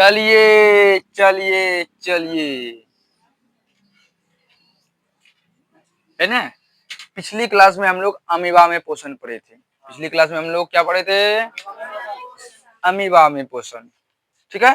चलिए चलिए चलिए, है ना। पिछली क्लास में हम लोग अमीबा में पोषण पढ़े थे। पिछली क्लास में हम लोग क्या पढ़े थे? अमीबा में पोषण। ठीक है।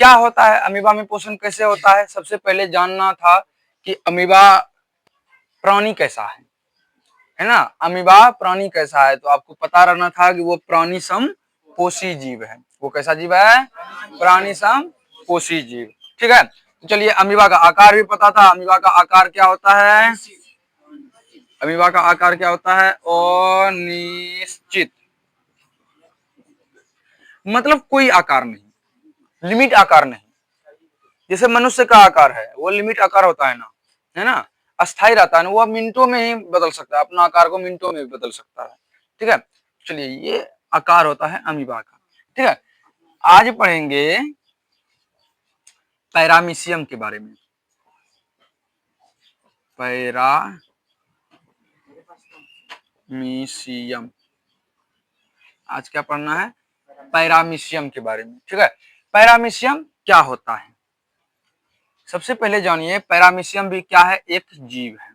क्या होता है अमीबा में पोषण, कैसे होता है? सबसे पहले जानना था कि अमीबा प्राणी कैसा है ना। अमीबा प्राणी कैसा है, तो आपको पता रहना था कि वो प्राणी समपोषी जीव है। वो कैसा जीव है? प्राणी समपोषी जीव। ठीक है। तो चलिए, अमीबा का आकार भी पता था। अमीबा का आकार क्या होता है? अमीबा का आकार क्या होता है? अनिश्चित, मतलब कोई आकार नहीं, लिमिट आकार नहीं। जैसे मनुष्य का आकार है, वो लिमिट आकार होता है ना, अस्थाई रहता है ना, वो मिनटों में ही बदल सकता है, अपना आकार को मिनटों में बदल सकता है। ठीक है। चलिए, ये आकार होता है अमीबा का। ठीक है। आज पढ़ेंगे पैरामीशियम के बारे में। पैरामीशियम, आज क्या पढ़ना है? पैरामीशियम के बारे में। ठीक है। पैरामीशियम क्या होता है? सबसे पहले जानिए, पैरामीशियम भी क्या है? एक जीव है।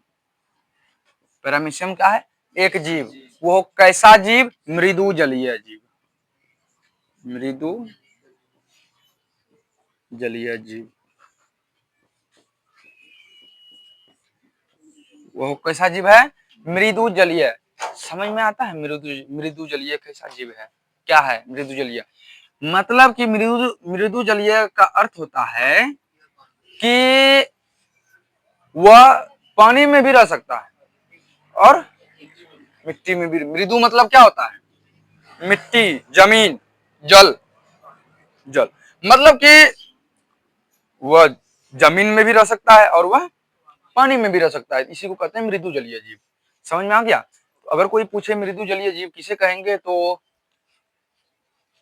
पैरामीशियम क्या है? एक जीव। वो कैसा जीव? मृदु जलीय जीव। मृदु जलीय जीव। वो कैसा जीव है? मृदु जलीय। समझ में आता है? मृदु जलीय कैसा जीव है? क्या है मृदु जलीय? मतलब कि मृदु जलीय का अर्थ होता है कि वह पानी में भी रह सकता है और मिट्टी में भी। मृदु मतलब क्या होता है? मिट्टी, जमीन, जल। जल मतलब कि वह जमीन में भी रह सकता है और वह पानी में भी रह सकता है। इसी को कहते हैं मृदु जलीय जीव। समझ में आ गया? तो अगर कोई पूछे मृदु जलीय जीव किसे कहेंगे, तो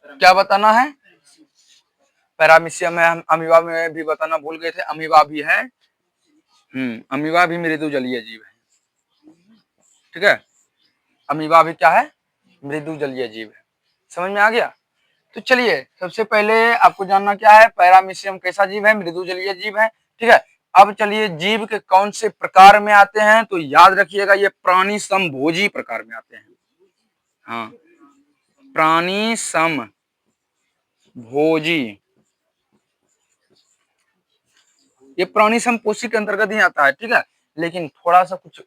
क्या बताना है? पैरामीशियम है। हम अमीबा में भी बताना भूल गए थे, अमीबा भी है। अमीबा भी मृदु जलीय जीव है। ठीक है। अमीबा भी क्या है? मृदु जलीय जीव है। समझ में आ गया? तो चलिए, सबसे पहले आपको जानना क्या है? पैरामीशियम कैसा जीव है? मृदु जलीय जीव है। ठीक है। अब चलिए, जीव के कौन से प्रकार में आते हैं, तो याद रखिएगा, ये प्राणी समभोजी प्रकार में आते हैं। हाँ, प्राणी समभोजी। ये प्राणी समपोषी के अंतर्गत ही आता है। ठीक है। लेकिन थोड़ा सा कुछ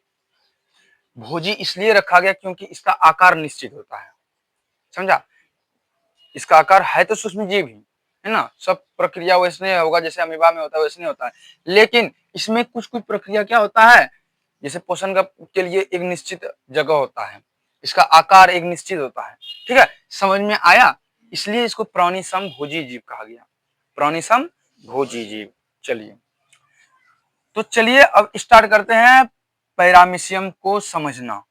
भोजी इसलिए रखा गया क्योंकि इसका आकार निश्चित होता है। समझा? इसका आकार है तो सूक्ष्म जीव ही है ना, सब प्रक्रिया वैसे होगा जैसे अमीबा में होता है, वैसे नहीं होता है। लेकिन इसमें कुछ कुछ प्रक्रिया क्या होता है, जैसे पोषण का के लिए एक निश्चित जगह होता है, इसका आकार एक निश्चित होता है। ठीक है। समझ में आया? इसलिए इसको प्राणी समभोजी जीव कहा गया। प्राणी समभोजी जीव। चलिए, तो चलिए अब स्टार्ट करते हैं पैरामीशियम को समझना,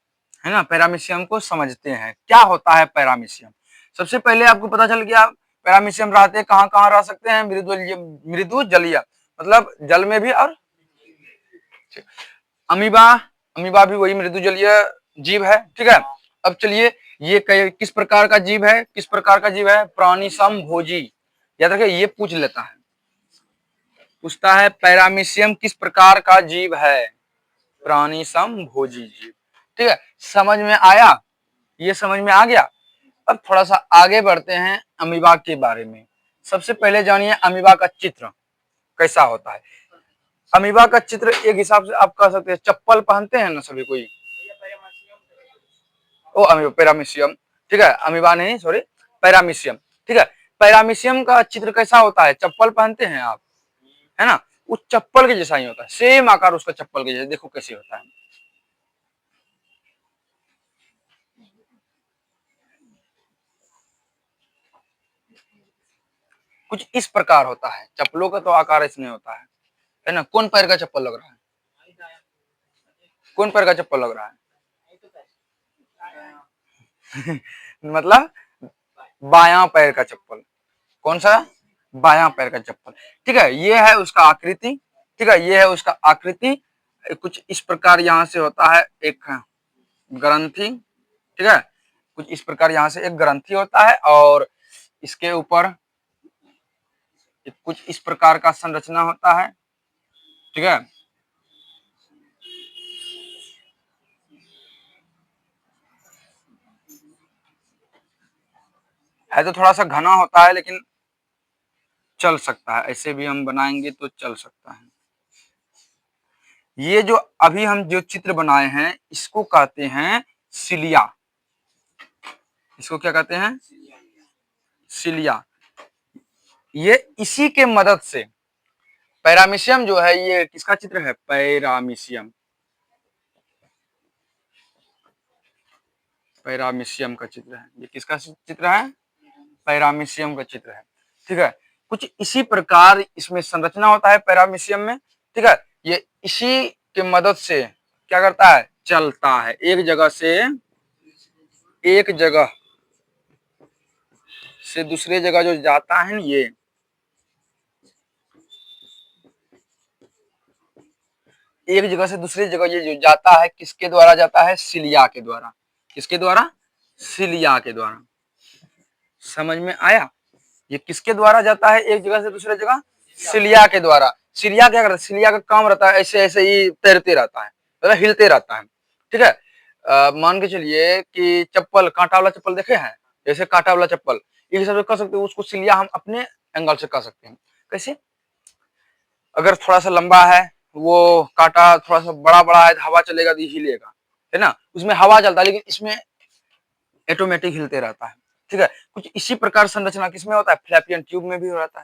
है ना। पैरामीशियम को समझते हैं, क्या होता है पैरामीशियम। सबसे पहले आपको पता चल गया पैरामीशियम रहते कहाँ कहाँ रह सकते हैं? मृदु जलीय, मतलब जल में भी। और अमीबा, अमीबा भी वही मृदु जलीय जीव है। ठीक है। अब चलिए, ये किस प्रकार का जीव है? किस प्रकार का जीव है? प्राणी समभोजी। याद रखिए, ये पूछ लेता है, पूछता है पैरामीशियम किस प्रकार का जीव है? प्राणी समभोजी जीव। ठीक है। समझ में आया? ये समझ में आ गया। अब थोड़ा सा आगे बढ़ते हैं अमीबा के बारे में। सबसे पहले जानिए अमीबा का चित्र कैसा होता है। अमीबा का चित्र एक हिसाब से आप कह सकते हैं, चप्पल पहनते हैं ना सभी कोई, ओ अमीबा पैरामीशियम। ठीक है। अमीबा नहीं, सॉरी, पैरामीशियम। ठीक है। पैरामीशियम का चित्र कैसा होता है? चप्पल पहनते हैं आप, है ना, उस चप्पल के जैसा ही होता है, सेम आकार उसका चप्पल के जैसा। देखो कैसे होता है। कुछ इस प्रकार होता है। चप्पलों का तो आकार इसमें होता है ना। कौन पैर का चप्पल लग रहा है? कौन पैर का चप्पल लग रहा है? मतलब बायां पैर का चप्पल। कौन सा? बायां पैर का चप्पल। ठीक है। ये है उसका आकृति। ठीक है। ये है उसका आकृति। कुछ इस प्रकार यहाँ से होता है एक ग्रंथि। ठीक है। कुछ इस प्रकार यहाँ से एक ग्रंथि होता है और इसके ऊपर ये कुछ इस प्रकार का संरचना होता है, ठीक है। है तो थोड़ा सा घना होता है, लेकिन चल सकता है, ऐसे भी हम बनाएंगे तो चल सकता है। ये जो अभी हम जो चित्र बनाए हैं इसको कहते हैं सिलिया। इसको क्या कहते हैं? सिलिया। ये इसी के मदद से पैरामीशियम जो है, ये किसका चित्र है? पैरामीशियम। पैरामीशियम का चित्र है। ये किसका चित्र है? पैरामीशियम का चित्र है, ठीक है। कुछ इसी प्रकार इसमें संरचना होता है पैरामीशियम में, ठीक है। ये इसी के मदद से क्या करता है? चलता है। एक जगह से दूसरे जगह जो जाता है ना, ये एक जगह से दूसरी जगह ये जो जाता है, किसके द्वारा जाता है? सिलिया के द्वारा। किसके द्वारा? सिलिया के द्वारा। समझ में आया? ये किसके द्वारा जाता है एक जगह से दूसरे जगह? सिलिया के द्वारा। सिलिया क्या करता है? सिलिया का काम रहता है ऐसे ऐसे ही तैरते रहता है, मतलब हिलते रहता है, ठीक है। मान के चलिए कि चप्पल, कांटा वाला चप्पल देखे हैं, जैसे कांटा वाला चप्पल, एक हिसाब से कर सकते हो उसको सिलिया हम अपने एंगल से कर सकते हैं। कैसे? अगर थोड़ा सा लंबा है, वो कांटा थोड़ा सा बड़ा बड़ा है, तो हवा चलेगा तो हिलेगा, है ना। उसमें हवा चलता है, लेकिन इसमें ऑटोमेटिक हिलते रहता है, ठीक है। कुछ इसी प्रकार संरचना किसमें होता है? फ्लैपियन ट्यूब में भी रहता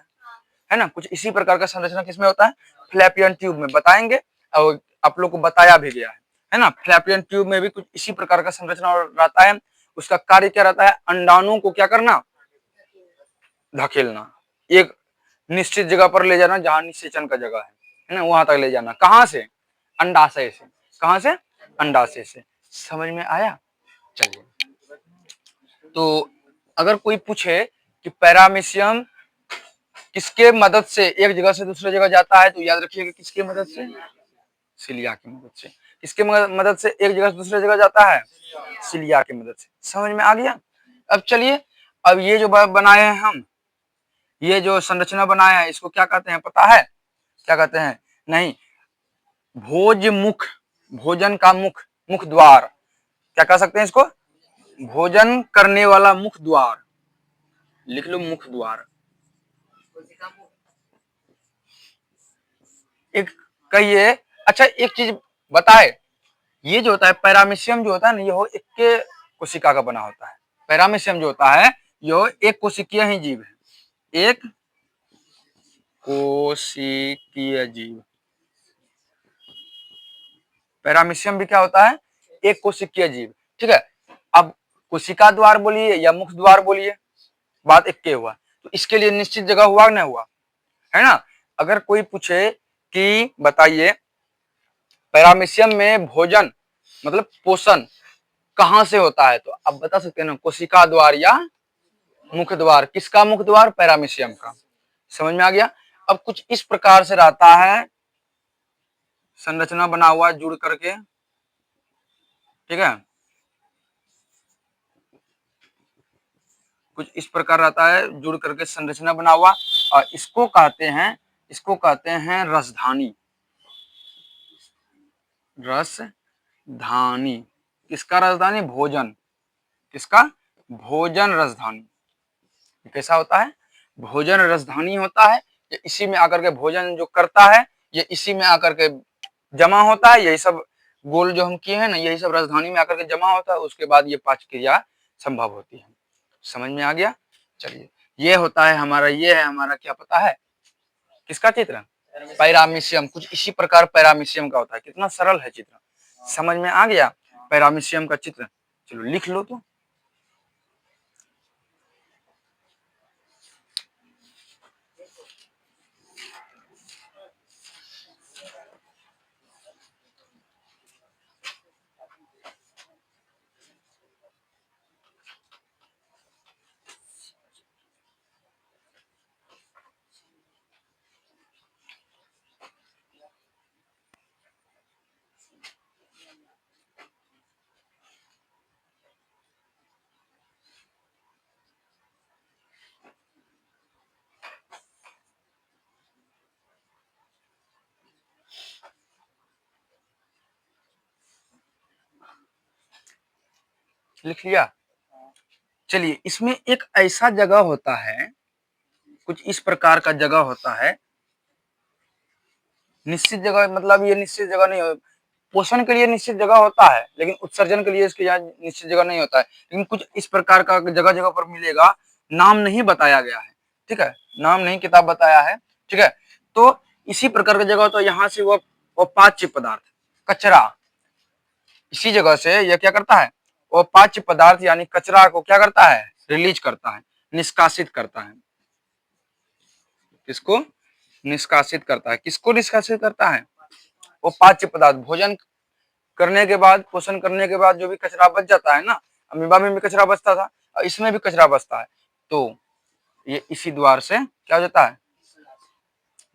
है ना। कुछ इसी प्रकार का संरचना किसमें होता है? फ्लैपियन ट्यूब में। बताएंगे, और आप लोग को बताया भी गया है ना। फ्लैपियन ट्यूब में भी कुछ इसी प्रकार का संरचना रहता है। उसका कार्य क्या रहता है? अंडाणु को क्या करना? धकेलना, एक निश्चित जगह पर ले जाना जहां निषेचन का जगह है ना, वहां तक ले जाना। कहां से? अंडाशय से। कहां से? अंडाशय से। समझ में आया? चलिए, तो अगर कोई पूछे कि पैरामीशियम किसके मदद से एक जगह से दूसरे जगह जाता है, तो याद रखिएगा किसके मदद से? सिलिया की मदद से। किसके मदद से एक जगह से दूसरे जगह जाता है? सिलिया की मदद से। समझ में आ गया? अब चलिए, अब ये जो बनाए हैं हम, ये जो संरचना बनाया है, इसको क्या कहते हैं पता है? क्या कहते हैं? नहीं, भोज मुख, भोजन का मुख, मुख द्वार। क्या कह सकते हैं इसको? भोजन करने वाला मुख द्वार। लिख लो, मुख द्वार। एक कहिए। अच्छा, एक चीज बताए, ये जो होता है पैरामीशियम जो होता है ना, ये एक के कोशिका का बना होता है। पैरामीशियम जो होता है ये एक कोशिकीय ही जीव है, एक कोशिकीय जीव। पैरामीशियम भी क्या होता है? एक कोशिकीय जीव, ठीक है। अब कोशिका द्वार बोलिए या मुख द्वार बोलिए, बात एक के हुआ। तो इसके लिए निश्चित जगह हुआ ना हुआ, है ना। अगर कोई पूछे कि बताइए पैरामीशियम में भोजन मतलब पोषण कहां से होता है, तो आप बता सकते हैं ना, कोशिका द्वार या मुख द्वार। किसका मुख द्वार? पैरामीशियम का। समझ में आ गया? अब कुछ इस प्रकार से रहता है संरचना बना हुआ जुड़ करके, ठीक है। कुछ इस प्रकार रहता है जुड़ करके संरचना बना हुआ, और इसको कहते हैं रसधानी। रसधानी। किसका रसधानी? भोजन। किसका? भोजन रसधानी। कैसा होता है? भोजन रसधानी होता है। ये इसी में आकर के भोजन जो करता है, ये इसी में आकर के जमा होता है। यही सब गोल जो हम किए हैं ना, यही सब राजधानी में आकर के जमा होता है। उसके बाद ये पाचन क्रिया संभव होती है। समझ में आ गया? चलिए, ये होता है हमारा, ये है हमारा, क्या पता है किसका चित्र? पैरामीशियम। कुछ इसी प्रकार पैरामीशियम का होता है। कितना सरल है चित्र, समझ में आ गया? पैरामीशियम का चित्र। चलो लिख लो तो। लिख लिया। चलिए, इसमें एक ऐसा जगह होता है, कुछ इस प्रकार का जगह होता है, निश्चित जगह मतलब ये निश्चित जगह नहीं हो, पोषण के लिए निश्चित जगह होता है, लेकिन उत्सर्जन के लिए इसके यहाँ निश्चित जगह नहीं होता है, लेकिन कुछ इस प्रकार का जगह जगह पर मिलेगा, नाम नहीं बताया गया है, ठीक है, नाम नहीं किताब बताया है, ठीक है। तो इसी प्रकार की जगह, तो यहाँ से वो पाच्य पदार्थ कचरा, इसी जगह से यह क्या करता है, वो पाच्य पदार्थ यानी कचरा को क्या करता है, रिलीज करता है, निष्कासित करता है। किसको निष्कासित करता है, किसको निष्कासित करता है, वो पाच्य पदार्थ, भोजन करने के बाद, पोषण करने के बाद जो भी कचरा बच जाता है ना, अमीबा में भी कचरा बचता था और इसमें भी कचरा बचता है, तो ये इसी द्वार से क्या हो जाता है,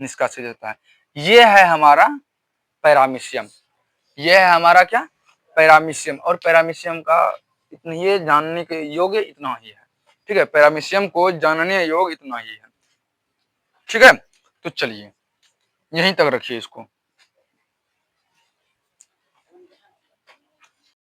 निष्कासित होता है। ये है हमारा पैरामीशियम, ये है हमारा क्या, पैरामीशियम, और पैरामीशियम का इतना ये जानने के योग्य इतना ही है, ठीक है, पैरामीशियम को जानने योग्य इतना ही है, ठीक है। तो चलिए यहीं तक रखिए इसको।